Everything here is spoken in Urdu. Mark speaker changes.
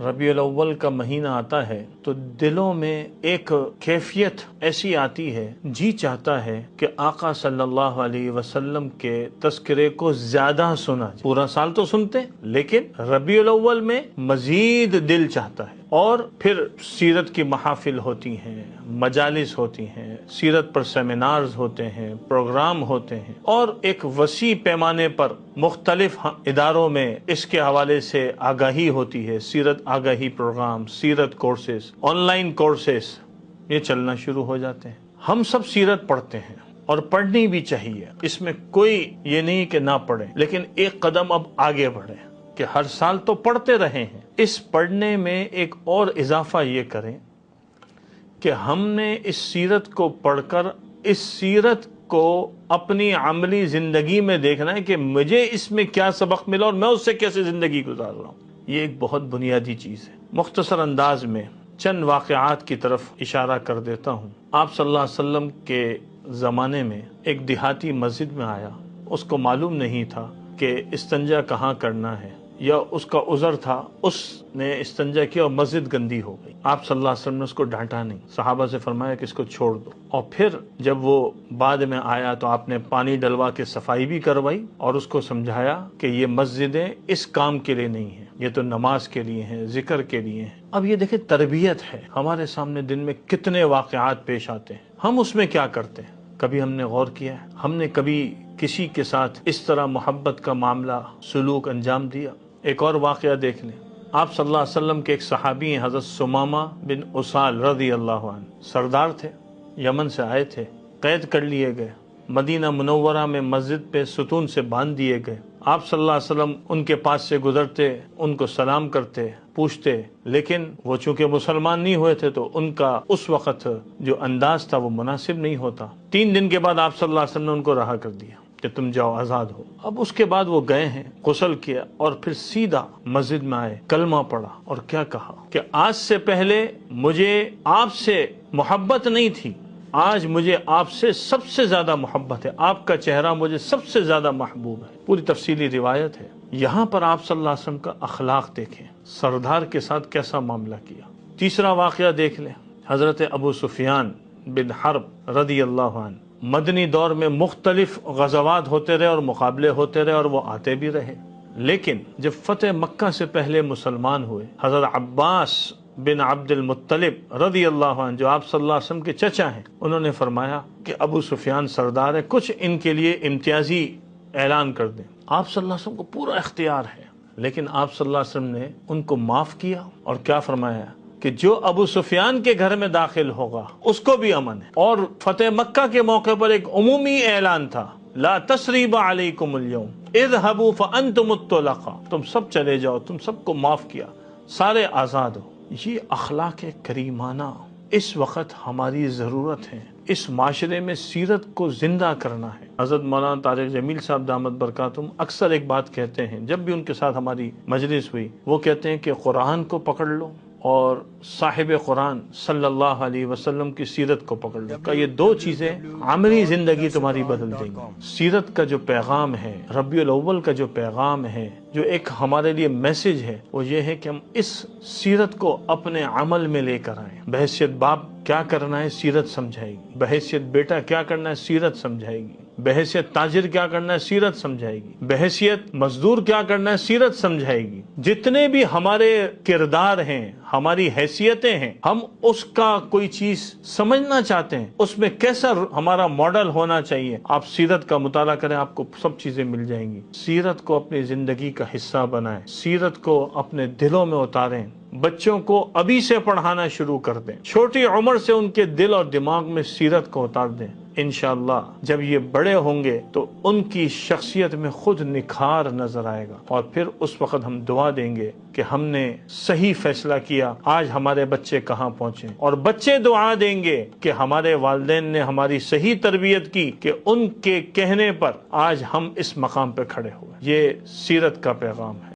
Speaker 1: ربیع الاول کا مہینہ آتا ہے تو دلوں میں ایک کیفیت ایسی آتی ہے، جی چاہتا ہے کہ آقا صلی اللہ علیہ وسلم کے تذکرے کو زیادہ سنا جائے۔ پورا سال تو سنتے ہیں لیکن ربیع الاول میں مزید دل چاہتا ہے، اور پھر سیرت کی محافل ہوتی ہیں، مجالس ہوتی ہیں، سیرت پر سیمینارز ہوتے ہیں، پروگرام ہوتے ہیں، اور ایک وسیع پیمانے پر مختلف اداروں میں اس کے حوالے سے آگاہی ہوتی ہے، سیرت آگاہی پروگرام، سیرت کورسز، آن لائن کورسز یہ چلنا شروع ہو جاتے ہیں۔ ہم سب سیرت پڑھتے ہیں اور پڑھنی بھی چاہیے، اس میں کوئی یہ نہیں کہ نہ پڑھیں، لیکن ایک قدم اب آگے بڑھیں کہ ہر سال تو پڑھتے رہے ہیں، اس پڑھنے میں ایک اور اضافہ یہ کریں کہ ہم نے اس سیرت کو پڑھ کر اس سیرت کو اپنی عملی زندگی میں دیکھنا ہے کہ مجھے اس میں کیا سبق ملا اور میں اس سے کیسے زندگی گزار رہا ہوں۔ یہ ایک بہت بنیادی چیز ہے۔ مختصر انداز میں چند واقعات کی طرف اشارہ کر دیتا ہوں۔ آپ صلی اللہ علیہ وسلم کے زمانے میں ایک دیہاتی مسجد میں آیا، اس کو معلوم نہیں تھا کہ استنجا کہاں کرنا ہے، یا اس کا عذر تھا، اس نے استنجا کیا اور مسجد گندی ہو گئی۔ آپ صلی اللہ علیہ وسلم نے اس کو ڈانٹا نہیں، صحابہ سے فرمایا کہ اس کو چھوڑ دو، اور پھر جب وہ بعد میں آیا تو آپ نے پانی ڈلوا کے صفائی بھی کروائی اور اس کو سمجھایا کہ یہ مسجدیں اس کام کے لیے نہیں ہیں، یہ تو نماز کے لیے ہیں، ذکر کے لیے ہیں۔ اب یہ دیکھیں تربیت ہے، ہمارے سامنے دن میں کتنے واقعات پیش آتے ہیں، ہم اس میں کیا کرتے ہیں؟ کبھی ہم نے غور کیا ہے؟ ہم نے کبھی کسی کے ساتھ اس طرح محبت کا معاملہ سلوک انجام دیا؟ ایک اور واقعہ دیکھ لیں۔ آپ صلی اللہ علیہ وسلم کے ایک صحابی ہیں، حضرت ثمامہ بن اسال رضی اللہ عنہ، سردار تھے، یمن سے آئے تھے، قید کر لیے گئے، مدینہ منورہ میں مسجد پہ ستون سے باندھ دیے گئے۔ آپ صلی اللہ علیہ وسلم ان کے پاس سے گزرتے، ان کو سلام کرتے، پوچھتے، لیکن وہ چونکہ مسلمان نہیں ہوئے تھے تو ان کا اس وقت جو انداز تھا وہ مناسب نہیں ہوتا۔ 3 دن کے بعد آپ صلی اللہ علیہ وسلم نے ان کو رہا کر دیا کہ تم جاؤ، آزاد ہو۔ اب اس کے بعد وہ گئے ہیں، غسل کیا اور پھر سیدھا مسجد میں آئے، کلمہ پڑھا اور کیا کہا کہ آج سے پہلے مجھے آپ سے محبت نہیں تھی، آج مجھے آپ سے سب سے زیادہ محبت ہے، آپ کا چہرہ مجھے سب سے زیادہ محبوب ہے۔ پوری تفصیلی روایت ہے۔ یہاں پر آپ صلی اللہ علیہ وسلم کا اخلاق دیکھیں، سردار کے ساتھ کیسا معاملہ کیا۔ تیسرا واقعہ دیکھ لیں، حضرت ابو سفیان بن حرب رضی اللہ عنہ، مدنی دور میں مختلف غزوات ہوتے رہے اور مقابلے ہوتے رہے اور وہ آتے بھی رہے، لیکن جب فتح مکہ سے پہلے مسلمان ہوئے، حضرت عباس بن عبد المطلب رضی اللہ عنہ جو آپ صلی اللہ علیہ وسلم کے چچا ہیں، انہوں نے فرمایا کہ ابو سفیان سردار ہے، کچھ ان کے لیے امتیازی اعلان کر دیں۔ آپ صلی اللہ علیہ وسلم کو پورا اختیار ہے، لیکن آپ صلی اللہ علیہ وسلم نے ان کو معاف کیا اور کیا فرمایا کہ جو ابو سفیان کے گھر میں داخل ہوگا اس کو بھی امن ہے۔ اور فتح مکہ کے موقع پر ایک عمومی اعلان تھا، لا تثریب علیکم اليوم اذهبوا فانتم الطلقاء، تم سب چلے جاؤ، تم سب کو معاف کیا، سارے آزاد ہو۔ یہ اخلاق کریمانہ اس وقت ہماری ضرورت ہے، اس معاشرے میں سیرت کو زندہ کرنا ہے۔ حضرت مولانا طارق جمیل صاحب دامت برکاتہم اکثر ایک بات کہتے ہیں، جب بھی ان کے ساتھ ہماری مجلس ہوئی، وہ کہتے ہیں کہ قرآن کو پکڑ لو اور صاحب قرآن صلی اللہ علیہ وسلم کی سیرت کو پکڑ لو، کہ یہ 2 چیزیں عملی زندگی تمہاری بدل دیں گی۔ سیرت کا جو پیغام ہے، ربیع الاول کا جو پیغام ہے، جو ایک ہمارے لیے میسج ہے، وہ یہ ہے کہ ہم اس سیرت کو اپنے عمل میں لے کر آئیں۔ بحیثیت باپ کیا کرنا ہے سیرت سمجھائے گی، بحیثیت بیٹا کیا کرنا ہے سیرت سمجھائے گی، بحیثیت تاجر کیا کرنا ہے سیرت سمجھائے گی، بحیثیت مزدور کیا کرنا ہے سیرت سمجھائے گی۔ جتنے بھی ہمارے کردار ہیں، ہماری حیثیتیں ہیں، ہم اس کا کوئی چیز سمجھنا چاہتے ہیں، اس میں کیسا ہمارا ماڈل ہونا چاہیے، آپ سیرت کا مطالعہ کریں، آپ کو سب چیزیں مل جائیں گی۔ سیرت کو اپنی زندگی کا حصہ بنائیں، سیرت کو اپنے دلوں میں اتاریں، بچوں کو ابھی سے پڑھانا شروع کر دیں، چھوٹی عمر سے ان کے دل اور دماغ میں سیرت کو اتار دیں۔ انشاءاللہ جب یہ بڑے ہوں گے تو ان کی شخصیت میں خود نکھار نظر آئے گا، اور پھر اس وقت ہم دعا دیں گے کہ ہم نے صحیح فیصلہ کیا، آج ہمارے بچے کہاں پہنچے، اور بچے دعا دیں گے کہ ہمارے والدین نے ہماری صحیح تربیت کی کہ ان کے کہنے پر آج ہم اس مقام پہ کھڑے ہوئے۔ یہ سیرت کا پیغام ہے۔